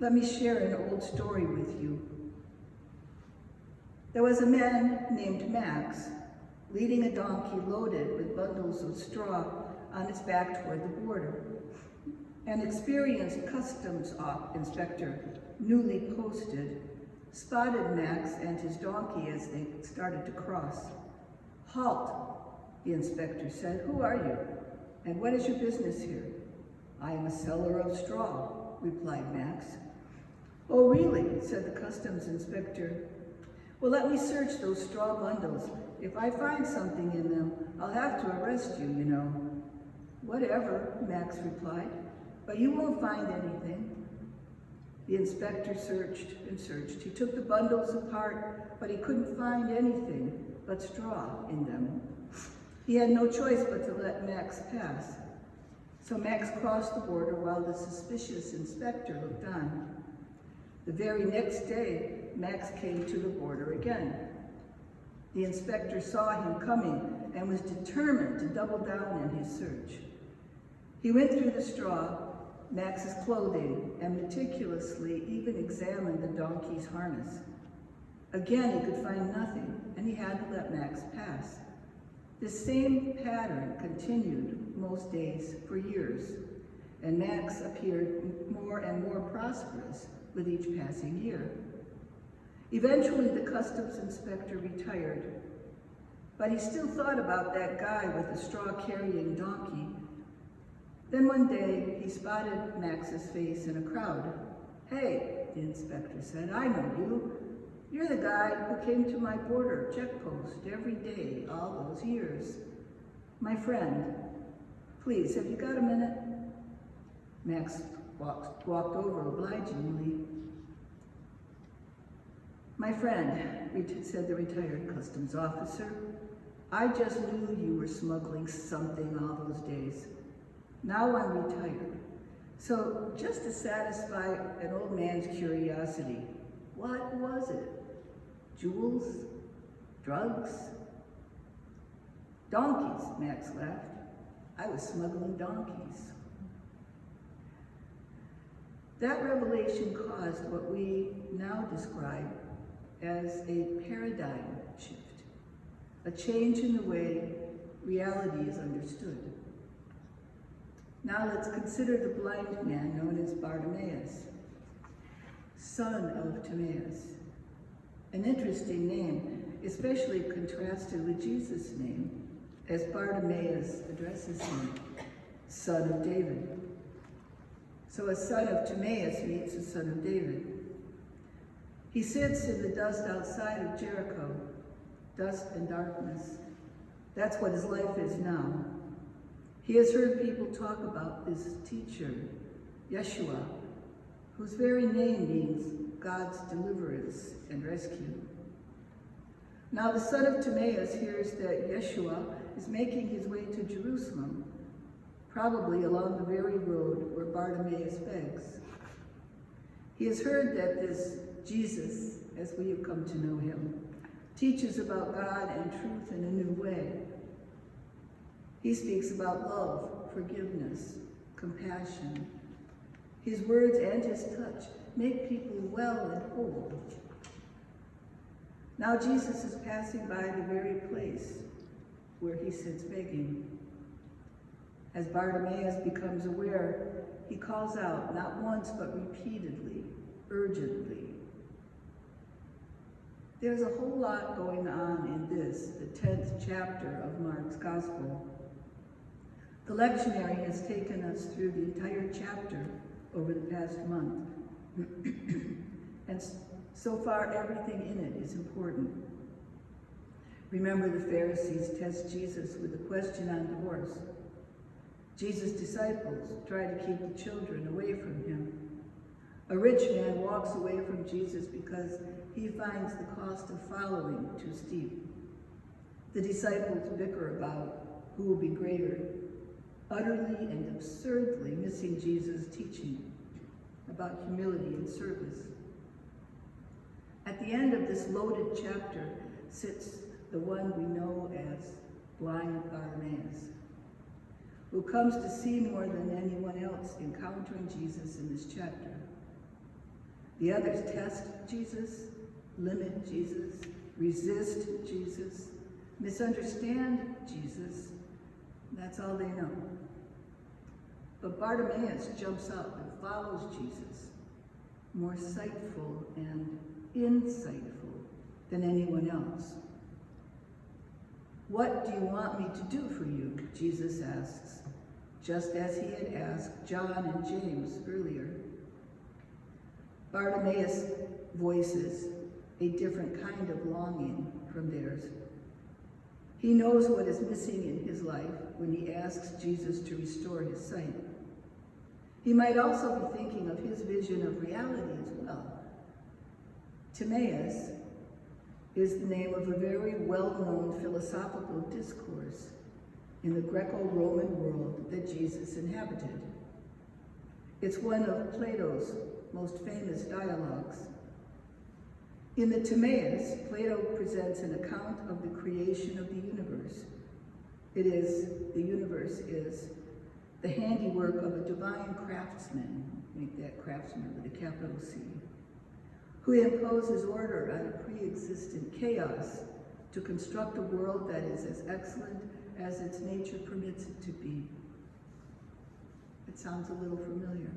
Let me share an old story with you. There was a man named Max leading a donkey loaded with bundles of straw on its back toward the border. An experienced customs inspector, newly posted, spotted Max and his donkey as they started to cross. "Halt," the inspector said. "Who are you? And what is your business here?" "I am a seller of straw," replied Max. "Oh, really?" said the customs inspector. "Well, let me search those straw bundles. If I find something in them, I'll have to arrest you, you know." "Whatever," Max replied, "but you won't find anything." The inspector searched and searched. He took the bundles apart, but he couldn't find anything but straw in them. He had no choice but to let Max pass. So Max crossed the border while the suspicious inspector looked on. The very next day, Max came to the border again. The inspector saw him coming and was determined to double down in his search. He went through the straw, Max's clothing, and meticulously even examined the donkey's harness. Again, he could find nothing, and he had to let Max pass. This same pattern continued most days for years, and Max appeared more and more prosperous with each passing year. Eventually, the customs inspector retired, but he still thought about that guy with the straw-carrying donkey. Then one day, he spotted Max's face in a crowd. "Hey," the inspector said, "I know you. You're the guy who came to my border checkpost every day all those years. My friend, please, have you got a minute?" Max walked over obligingly. "My friend," said the retired customs officer, "I just knew you were smuggling something all those days. Now I'm retired. So just to satisfy an old man's curiosity, what was it? Jewels? Drugs?" "Donkeys," Max laughed. "I was smuggling donkeys." That revelation caused what we now describe as a paradigm shift, a change in the way reality is understood. Now let's consider the blind man known as Bartimaeus, son of Timaeus. An interesting name, especially contrasted with Jesus' name, as Bartimaeus addresses him, son of David. So a son of Timaeus meets a son of David. He sits in the dust outside of Jericho, dust and darkness. That's what his life is now. He has heard people talk about this teacher, Yeshua, whose very name means God's deliverance and rescue. Now the son of Timaeus hears that Yeshua is making his way to Jerusalem, probably along the very road where Bartimaeus begs. He has heard that this Jesus, as we have come to know him, teaches about God and truth in a new way. He speaks about love, forgiveness, compassion. His words and his touch make people well and whole. Now Jesus is passing by the very place where he sits begging. As Bartimaeus becomes aware, he calls out, not once but repeatedly, urgently. There's a whole lot going on in this, the 10th chapter of Mark's Gospel. The lectionary has taken us through the entire chapter over the past month. And so far, everything in it is important. Remember, the Pharisees test Jesus with a question on divorce. Jesus' disciples try to keep the children away from him. A rich man walks away from Jesus because he finds the cost of following too steep. The disciples bicker about who will be greater, utterly and absurdly missing Jesus' teaching about humility and service. At the end of this loaded chapter sits the one we know as blind Bartimaeus, who comes to see more than anyone else encountering Jesus in this chapter. The others test Jesus, limit Jesus, resist Jesus, misunderstand Jesus. That's all they know. But Bartimaeus jumps up and follows Jesus, more sightful and insightful than anyone else. "What do you want me to do for you?" Jesus asks, just as he had asked John and James earlier. Bartimaeus voices a different kind of longing from theirs. He knows what is missing in his life when he asks Jesus to restore his sight. He might also be thinking of his vision of reality as well. Timaeus is the name of a very well-known philosophical discourse in the Greco-Roman world that Jesus inhabited. It's one of Plato's most famous dialogues. In the Timaeus, Plato presents an account of the creation of the universe. The universe is the handiwork of a divine craftsman, make that craftsman with a capital C, who imposes order on a pre-existent chaos to construct a world that is as excellent as its nature permits it to be. It sounds a little familiar.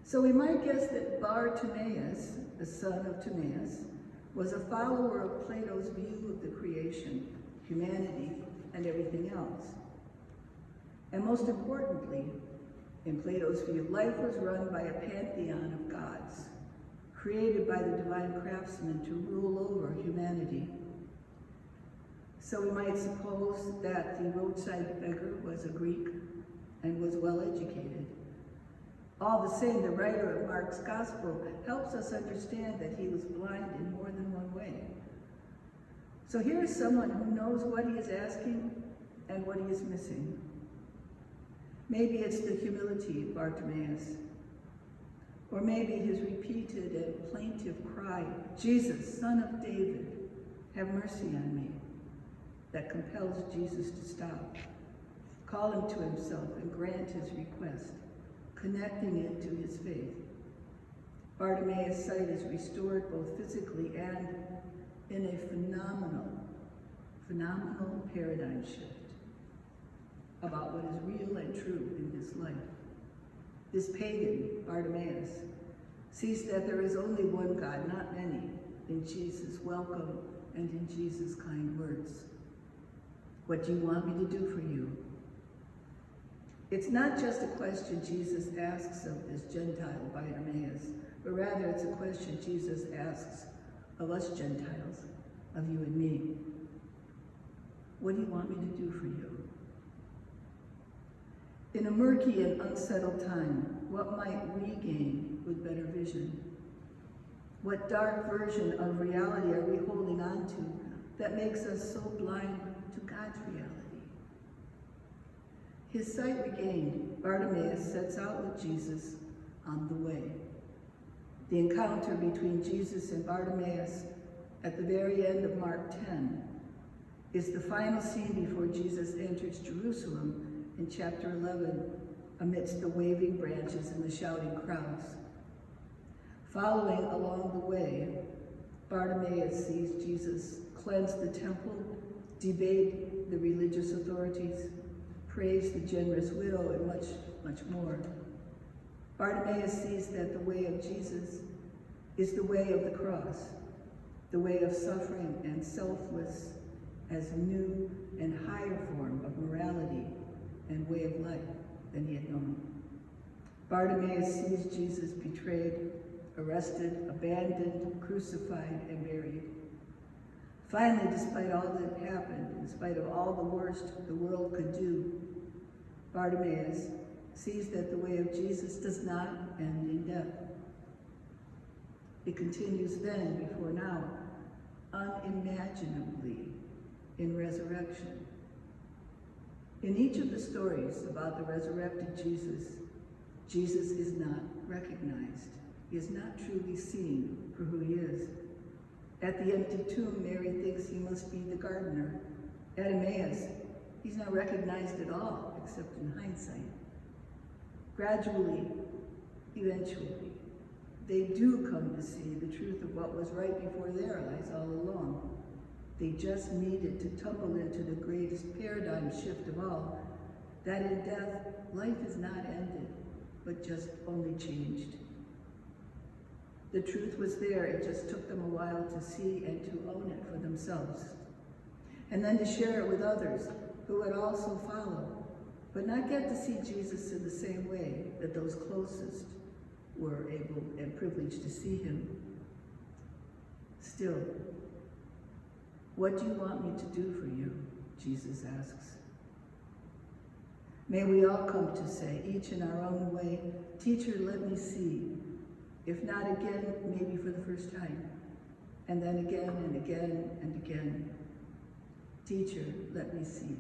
So we might guess that Bartimaeus, the son of Timaeus, was a follower of Plato's view of the creation, humanity, and everything else. And most importantly, in Plato's view, life was run by a pantheon of gods, created by the divine craftsman to rule over humanity. So we might suppose that the roadside beggar was a Greek and was well educated. All the same, the writer of Mark's gospel helps us understand that he was blind in more than one way. So here is someone who knows what he is asking and what he is missing. Maybe it's the humility of Bartimaeus, or maybe his repeated and plaintive cry, "Jesus, Son of David, have mercy on me," that compels Jesus to stop, call him to himself, and grant his request, connecting it to his faith. Bartimaeus' sight is restored both physically and in a phenomenal paradigm shift about what is real and true in this life. This pagan, Bartimaeus, sees that there is only one God, not many, in Jesus' welcome and in Jesus' kind words. "What do you want me to do for you?" It's not just a question Jesus asks of this Gentile Bartimaeus, but rather it's a question Jesus asks of us Gentiles, of you and me. What do you want me to do for you? In a murky and unsettled time, what might we gain with better vision? What dark version of reality are we holding on to that makes us so blind to God's reality? His sight regained, Bartimaeus sets out with Jesus on the way. The encounter between Jesus and Bartimaeus at the very end of Mark 10 is the final scene before Jesus enters Jerusalem in chapter 11 amidst the waving branches and the shouting crowds. Following along the way, Bartimaeus sees Jesus cleanse the temple, debate the religious authorities, praise the generous widow, and much, much more. Bartimaeus sees that the way of Jesus is the way of the cross, the way of suffering and selfless as a new and higher form of morality and way of life than he had known. Bartimaeus sees Jesus betrayed, arrested, abandoned, crucified, and buried. Finally, despite all that happened, in spite of all the worst the world could do, Bartimaeus sees that the way of Jesus does not end in death. It continues then, before now, unimaginably in resurrection. In each of the stories about the resurrected Jesus, Jesus is not recognized. He is not truly seen for who he is. At the empty tomb, Mary thinks he must be the gardener. At Emmaus, he's not recognized at all, except in hindsight. Gradually, eventually, They do come to see the truth of what was right before their eyes all along. They just needed to tumble into the greatest paradigm shift of all, that in death, life is not ended, but just only changed. The truth was there, it just took them a while to see and to own it for themselves. And then to share it with others who would also follow, but not get to see Jesus in the same way that those closest were able and privileged to see him. Still, what do you want me to do for you? Jesus asks. May we all come to say, each in our own way, Teacher, let me see. If not again, maybe for the first time. And then again and again and again. Teacher, let me see.